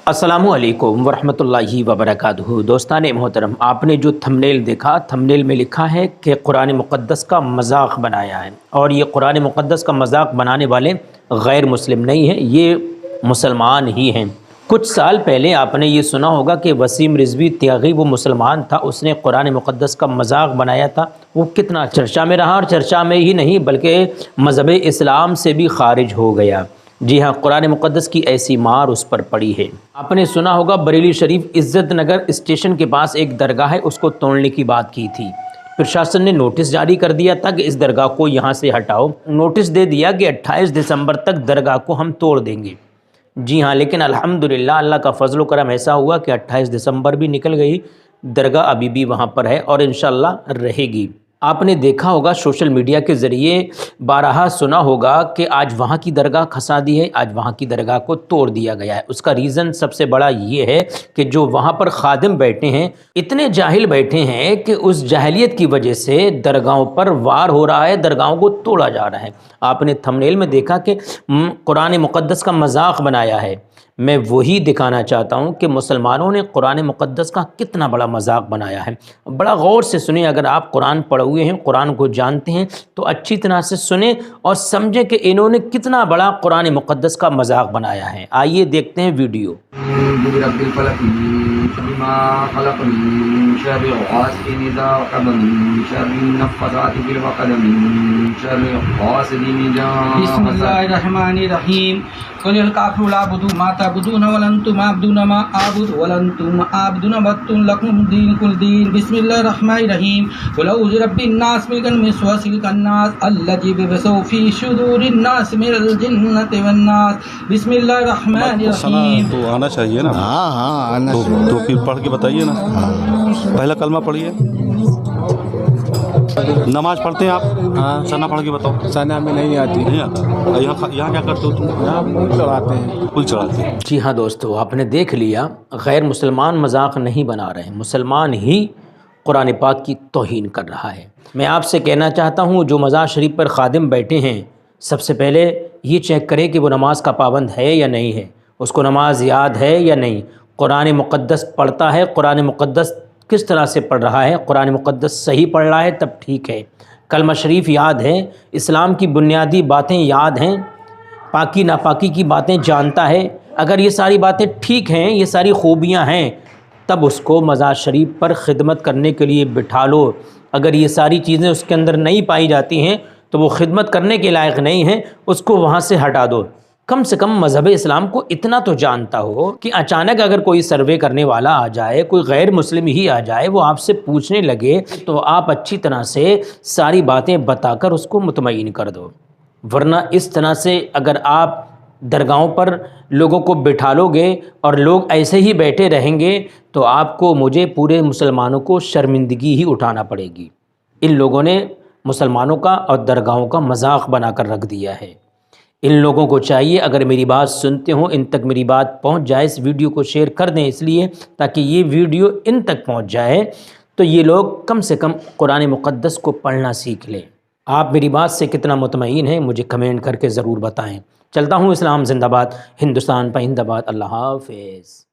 अस्सलामु अलैकुम वरहमतुल्लाहि वबरकातुहू। दोस्तान मोहतरम, आपने जो थंबनेल देखा, थंबनेल में लिखा है कि कुरान मुक़द्दस का मजाक बनाया है, और ये कुरान मुक़द्दस का मजाक बनाने वाले गैर मुस्लिम नहीं हैं, ये मुसलमान ही हैं। कुछ साल पहले आपने ये सुना होगा कि वसीम रिजवी त्यागी, वो मुसलमान था, उसने कुरान मुक़द्दस का मजाक बनाया था। वो कितना चर्चा में रहा, और चर्चा में ही नहीं बल्कि मज़हब इस्लाम से भी खारिज हो गया। जी हाँ, कुरान मुक़द्दस की ऐसी मार उस पर पड़ी है। आपने सुना होगा बरेली शरीफ इज़्ज़त नगर स्टेशन के पास एक दरगाह है, उसको तोड़ने की बात की थी। प्रशासन ने नोटिस जारी कर दिया था कि इस दरगाह को यहाँ से हटाओ। नोटिस दे दिया कि 28 दिसंबर तक दरगाह को हम तोड़ देंगे। जी हाँ, लेकिन अल्हम्दुलिल्लाह अल्लाह का फजल व करम ऐसा हुआ कि 28 दिसंबर भी निकल गई, दरगाह अभी भी वहाँ पर है और इंशाअल्लाह रहेगी। आपने देखा होगा सोशल मीडिया के ज़रिए, बारहा सुना होगा कि आज वहाँ की दरगाह खसा दी है, आज वहाँ की दरगाह को तोड़ दिया गया है। उसका रीज़न सबसे बड़ा ये है कि जो वहाँ पर खादिम बैठे हैं, इतने जाहिल बैठे हैं कि उस जाहिलियत की वजह से दरगाहों पर वार हो रहा है, दरगाहों को तोड़ा जा रहा है। आपने थंबनेल में देखा कि कुरान मुक़द्दस का मजाक बनाया है। मैं वही दिखाना चाहता हूँ कि मुसलमानों ने कुरान मुक़द्दस का कितना बड़ा मजाक बनाया है। बड़ा गौर से सुने, अगर आप कुरान पढ़े हुए हैं, कुरान को जानते हैं, तो अच्छी तरह से सुने और समझें कि इन्होंने कितना बड़ा कुरान मुक़द्दस का मजाक बनाया है। आइए देखते हैं वीडियो। बिस्मिल्लाहिर्रहमानिर्रहीम। कुल काफिरू ला बुदू मा तबुदूना वलंतुम अब्दुना मा आबुद वलंतुम अब्दुना बत्तुन लकुम दीनुकुम दीन। बिस्मिल्लाहिर्रहमानिर्रहीम। कुल औज़ु बिरब्बिन नास मिन वसवसिल खन्नास अल्लज़ी युवस्विसु फी शुदूरिन नास मिनल जिन्नति वन नास। बिस्मिल्लाहिर्रहमानिर्रहीम। तो आना चाहिए ना। हाँ आना तो फिर पढ़ के बताइए ना। पहला कलमा पढ़िए। नमाज पढ़ते हैं आप? हाँ। सना पढ़ के बताओ। सना में नहीं आती। नहीं आता। यहाँ क्या करते हो तुम? यहाँ फूल चढ़ाते हैं। फूल चढ़ाते हैं। जी हाँ दोस्तों, आपने देख लिया, गैर मुसलमान मजाक नहीं बना रहे हैं, मुसलमान ही कुरान पाक की तौहीन कर रहा है। मैं आपसे कहना चाहता हूँ, जो मज़ार शरीफ पर खादिम बैठे हैं, सबसे पहले ये चेक करें कि वो नमाज का पाबंद है या नहीं है, उसको नमाज याद है या नहीं, कुरान मुक़द्दस पढ़ता है, कुरान मुक़द्दस किस तरह से पढ़ रहा है, कुरान मुक़द्दस सही पढ़ रहा है तब ठीक है, कलमा शरीफ याद है, इस्लाम की बुनियादी बातें याद हैं, पाकी नापाकी की बातें जानता है। अगर ये सारी बातें ठीक हैं, ये सारी खूबियाँ हैं, तब उसको मज़ार शरीफ पर ख़िदमत करने के लिए बिठा लो। अगर ये सारी चीज़ें उसके अंदर नहीं पाई जाती हैं तो वो खिदमत करने के लायक नहीं है, उसको वहाँ से हटा दो। कम से कम मज़हब इस्लाम को इतना तो जानता हो कि अचानक अगर कोई सर्वे करने वाला आ जाए, कोई गैर मुस्लिम ही आ जाए, वो आपसे पूछने लगे, तो आप अच्छी तरह से सारी बातें बताकर उसको मुतमईन कर दो। वरना इस तरह से अगर आप दरगाहों पर लोगों को बिठा लोगे और लोग ऐसे ही बैठे रहेंगे, तो आपको, मुझे, पूरे मुसलमानों को शर्मिंदगी ही उठाना पड़ेगी। इन लोगों ने मुसलमानों का और दरगाहों का मजाक बना कर रख दिया है। इन लोगों को चाहिए, अगर मेरी बात सुनते हो, इन तक मेरी बात पहुंच जाए, इस वीडियो को शेयर कर दें, इसलिए ताकि ये वीडियो इन तक पहुंच जाए तो ये लोग कम से कम कुरान मुक़द्दस को पढ़ना सीख लें। आप मेरी बात से कितना मुतमईन हैं, मुझे कमेंट करके ज़रूर बताएं। चलता हूँ। इस्लाम जिंदाबाद, हिंदुस्तान पाइंदाबाद। अल्लाह हाफ़िज़।